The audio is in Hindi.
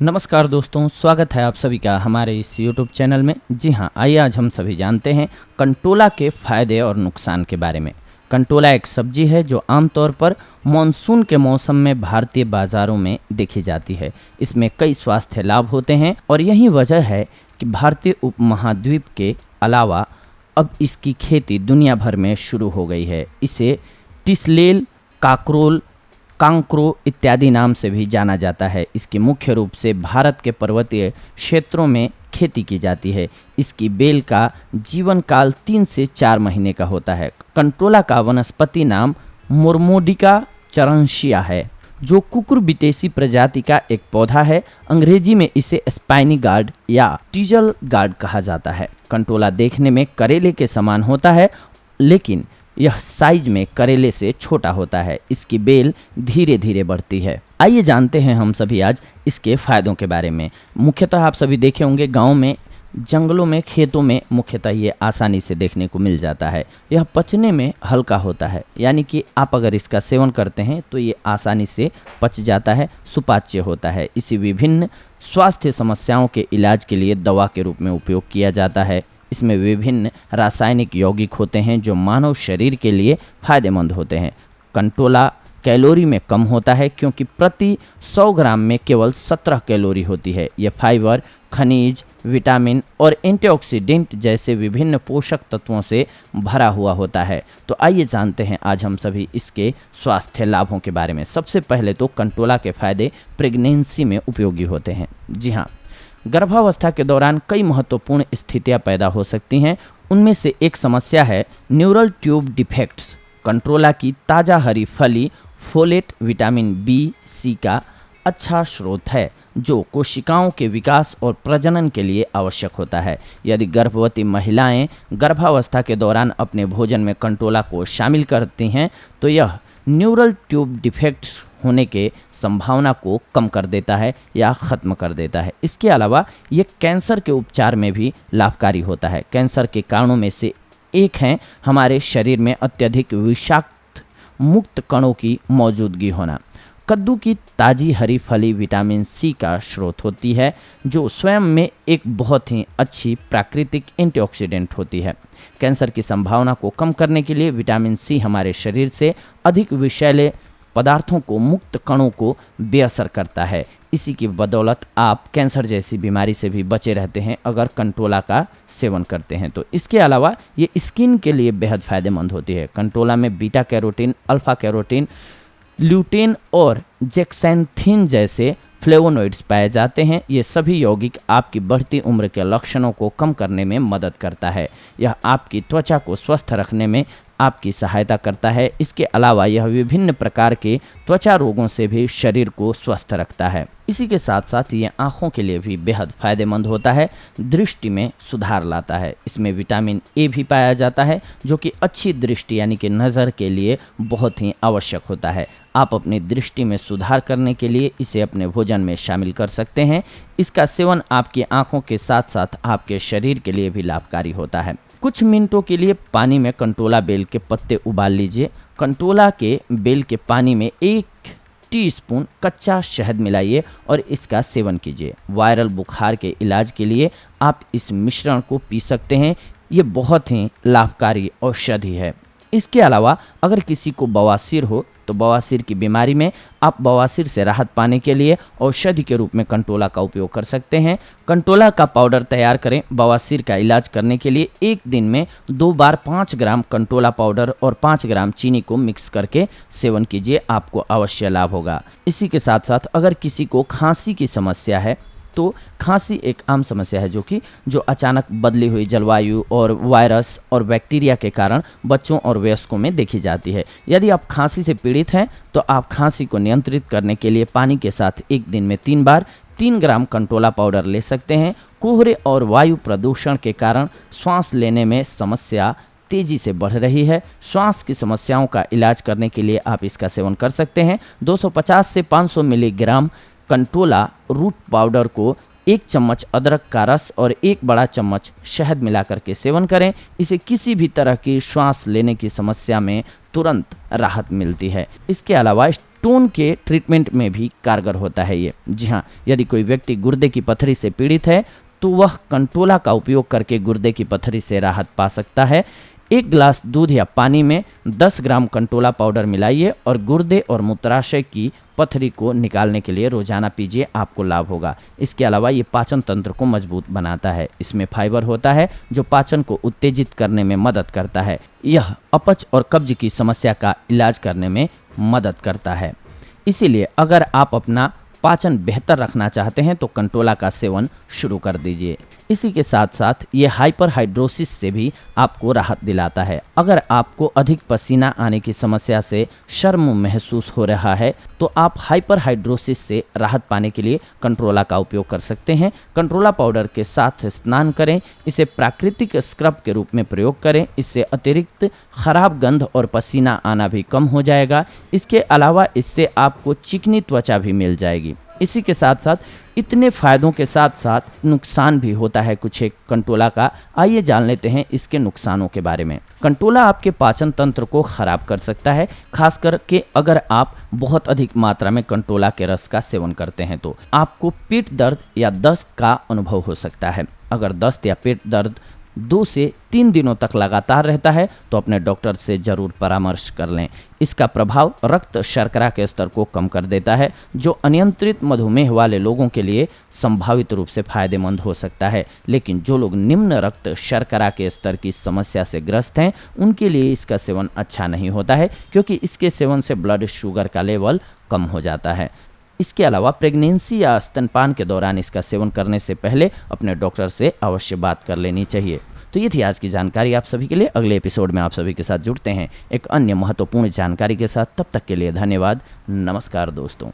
नमस्कार दोस्तों, स्वागत है आप सभी का हमारे इस YouTube चैनल में। जी हाँ, आइए आज हम सभी जानते हैं कंटोला के फ़ायदे और नुकसान के बारे में। कंटोला एक सब्जी है जो आमतौर पर मानसून के मौसम में भारतीय बाज़ारों में देखी जाती है। इसमें कई स्वास्थ्य लाभ होते हैं और यही वजह है कि भारतीय उपमहाद्वीप के अलावा अब इसकी खेती दुनिया भर में शुरू हो गई है। इसे टिसलेल, काकरोल, कांक्रो इत्यादि नाम से भी जाना जाता है। इसकी मुख्य रूप से भारत के पर्वतीय क्षेत्रों में खेती की जाती है। इसकी बेल का जीवन काल 3 से 4 महीने का होता है। कंटोला का वनस्पति नाम मोरमोडिका चरंशिया है, जो कुकुरबिटेसी प्रजाति का एक पौधा है। अंग्रेजी में इसे स्पाइनी गार्ड या टीजल गार्ड कहा जाता है। कंटोला देखने में करेले के समान होता है, लेकिन यह साइज में करेले से छोटा होता है। इसकी बेल धीरे धीरे बढ़ती है। आइए जानते हैं हम सभी आज इसके फायदों के बारे में। मुख्यतः आप सभी देखे होंगे गांव में, जंगलों में, खेतों में मुख्यतः ये आसानी से देखने को मिल जाता है। यह पचने में हल्का होता है, यानी कि आप अगर इसका सेवन करते हैं तो ये आसानी से पच जाता है, सुपाच्य होता है। इसे विभिन्न स्वास्थ्य समस्याओं के इलाज के लिए दवा के रूप में उपयोग किया जाता है। इसमें विभिन्न रासायनिक यौगिक होते हैं जो मानव शरीर के लिए फायदेमंद होते हैं। कंटोला कैलोरी में कम होता है क्योंकि प्रति 100 ग्राम में केवल 17 कैलोरी होती है। यह फाइबर, खनिज, विटामिन और एंटीऑक्सीडेंट जैसे विभिन्न पोषक तत्वों से भरा हुआ होता है। तो आइए जानते हैं आज हम सभी इसके स्वास्थ्य लाभों के बारे में। सबसे पहले तो कंटोला के फायदे प्रेगनेंसी में उपयोगी होते हैं। जी हाँ, गर्भावस्था के दौरान कई महत्वपूर्ण स्थितियां पैदा हो सकती हैं। उनमें से एक समस्या है न्यूरल ट्यूब डिफेक्ट्स। कंटोला की ताज़ा हरी फली फोलेट, विटामिन बी, सी का अच्छा स्रोत है, जो कोशिकाओं के विकास और प्रजनन के लिए आवश्यक होता है। यदि गर्भवती महिलाएं गर्भावस्था के दौरान अपने भोजन में कंटोला को शामिल करती हैं तो यह न्यूरल ट्यूब डिफेक्ट्स होने के संभावना को कम कर देता है या ख़त्म कर देता है। इसके अलावा ये कैंसर के उपचार में भी लाभकारी होता है। कैंसर के कारणों में से एक है हमारे शरीर में अत्यधिक विषाक्त मुक्त कणों की मौजूदगी होना। कद्दू की ताज़ी हरी फली विटामिन सी का स्रोत होती है, जो स्वयं में एक बहुत ही अच्छी प्राकृतिक एंटीऑक्सीडेंट होती है। कैंसर की संभावना को कम करने के लिए विटामिन सी हमारे शरीर से अधिक विषैले पदार्थों को, मुक्त कणों को बेअसर करता है। इसी की बदौलत आप कैंसर जैसी बीमारी से भी बचे रहते हैं अगर कंटोला का सेवन करते हैं तो। इसके अलावा ये स्किन के लिए बेहद फ़ायदेमंद होती है। कंटोला में beta carotene, alpha carotene, lutein और जेक्सैंथिन जैसे फ्लेवोनोइड्स पाए जाते हैं। ये सभी यौगिक आपकी बढ़ती उम्र के लक्षणों को कम करने में मदद करता है। यह आपकी त्वचा को स्वस्थ रखने में आपकी सहायता करता है। इसके अलावा यह विभिन्न प्रकार के त्वचा रोगों से भी शरीर को स्वस्थ रखता है। इसी के साथ साथ ये आँखों के लिए भी बेहद फ़ायदेमंद होता है, दृष्टि में सुधार लाता है। इसमें विटामिन ए भी पाया जाता है, जो कि अच्छी दृष्टि यानी कि नज़र के लिए बहुत ही आवश्यक होता है। आप अपनी दृष्टि में सुधार करने के लिए इसे अपने भोजन में शामिल कर सकते हैं। इसका सेवन आपकी आँखों के साथ साथ आपके शरीर के लिए भी लाभकारी होता है। कुछ मिनटों के लिए पानी में कंटोला बेल के पत्ते उबाल लीजिए। कंटोला के बेल के पानी में 1 टीस्पून कच्चा शहद मिलाइए और इसका सेवन कीजिए। वायरल बुखार के इलाज के लिए आप इस मिश्रण को पी सकते हैं। ये बहुत ही लाभकारी औषधि है। इसके अलावा अगर किसी को बवासीर हो तो बवासीर की बीमारी में आप बवासीर से राहत पाने के लिए औषधि के रूप में कंटोला का उपयोग कर सकते हैं। कंटोला का पाउडर तैयार करें। बवासीर का इलाज करने के लिए एक दिन में 2 बार 5 ग्राम कंटोला पाउडर और 5 ग्राम चीनी को मिक्स करके सेवन कीजिए, आपको अवश्य लाभ होगा। इसी के साथ साथ अगर किसी को खांसी की समस्या है तो खांसी एक आम समस्या है जो अचानक बदली हुई जलवायु और वायरस और बैक्टीरिया के कारण बच्चों और वयस्कों में देखी जाती है। यदि आप खांसी से पीड़ित हैं तो आप खांसी को नियंत्रित करने के लिए पानी के साथ एक दिन में 3 बार 3 ग्राम कंटोला पाउडर ले सकते हैं। कोहरे और वायु प्रदूषण के कारण सांस लेने में समस्या तेजी से बढ़ रही है। श्वास की समस्याओं का इलाज करने के लिए आप इसका सेवन कर सकते हैं। 250 से 500 मिलीग्राम कंटोला रूट पाउडर को 1 चम्मच अदरक का रस और 1 बड़ा चम्मच शहद मिलाकर के सेवन करें। इसे किसी भी तरह की श्वास लेने की समस्या में तुरंत राहत मिलती है। इसके अलावा स्टोन के ट्रीटमेंट में भी कारगर होता है ये। जी हाँ, यदि कोई व्यक्ति गुर्दे की पथरी से पीड़ित है तो वह कंटोला का उपयोग करके गुर्दे की पथरी से राहत पा सकता है। 1 गिलास दूध या पानी में 10 ग्राम कंटोला पाउडर मिलाइए और गुर्दे और मूत्राशय की पथरी को निकालने के लिए रोजाना पीजिए, आपको लाभ होगा। इसके अलावा ये पाचन तंत्र को मजबूत बनाता है। इसमें फाइबर होता है जो पाचन को उत्तेजित करने में मदद करता है। यह अपच और कब्ज की समस्या का इलाज करने में मदद करता है। इसीलिए अगर आप अपना पाचन बेहतर रखना चाहते हैं तो कंटोला का सेवन शुरू कर दीजिए। इसी के साथ साथ ये हाइपरहाइड्रोसिस से भी आपको राहत दिलाता है। अगर आपको अधिक पसीना आने की समस्या से शर्म महसूस हो रहा है तो आप हाइपरहाइड्रोसिस से राहत पाने के लिए कंट्रोला का उपयोग कर सकते हैं। कंट्रोला पाउडर के साथ स्नान करें, इसे प्राकृतिक स्क्रब के रूप में प्रयोग करें। इससे अतिरिक्त खराब गंध और पसीना आना भी कम हो जाएगा। इसके अलावा इससे आपको चिकनी त्वचा भी मिल जाएगी। इसी के साथ साथ इतने फायदों के साथ साथ नुकसान भी होता है कुछ एक कंटोला का। आइए जान लेते हैं इसके नुकसानों के बारे में। कंटोला आपके पाचन तंत्र को खराब कर सकता है, खास करके अगर आप बहुत अधिक मात्रा में कंटोला के रस का सेवन करते हैं तो आपको पेट दर्द या दस्त का अनुभव हो सकता है। अगर दस्त या पेट दर्द 2 से 3 दिनों तक लगातार रहता है तो अपने डॉक्टर से जरूर परामर्श कर लें। इसका प्रभाव रक्त शर्करा के स्तर को कम कर देता है, जो अनियंत्रित मधुमेह वाले लोगों के लिए संभावित रूप से फायदेमंद हो सकता है। लेकिन जो लोग निम्न रक्त शर्करा के स्तर की समस्या से ग्रस्त हैं उनके लिए इसका सेवन अच्छा नहीं होता है, क्योंकि इसके सेवन से ब्लड शुगर का लेवल कम हो जाता है। इसके अलावा प्रेगनेंसी या स्तनपान के दौरान इसका सेवन करने से पहले अपने डॉक्टर से अवश्य बात कर लेनी चाहिए। तो ये थी आज की जानकारी आप सभी के लिए। अगले एपिसोड में आप सभी के साथ जुड़ते हैं एक अन्य महत्वपूर्ण जानकारी के साथ। तब तक के लिए धन्यवाद। नमस्कार दोस्तों।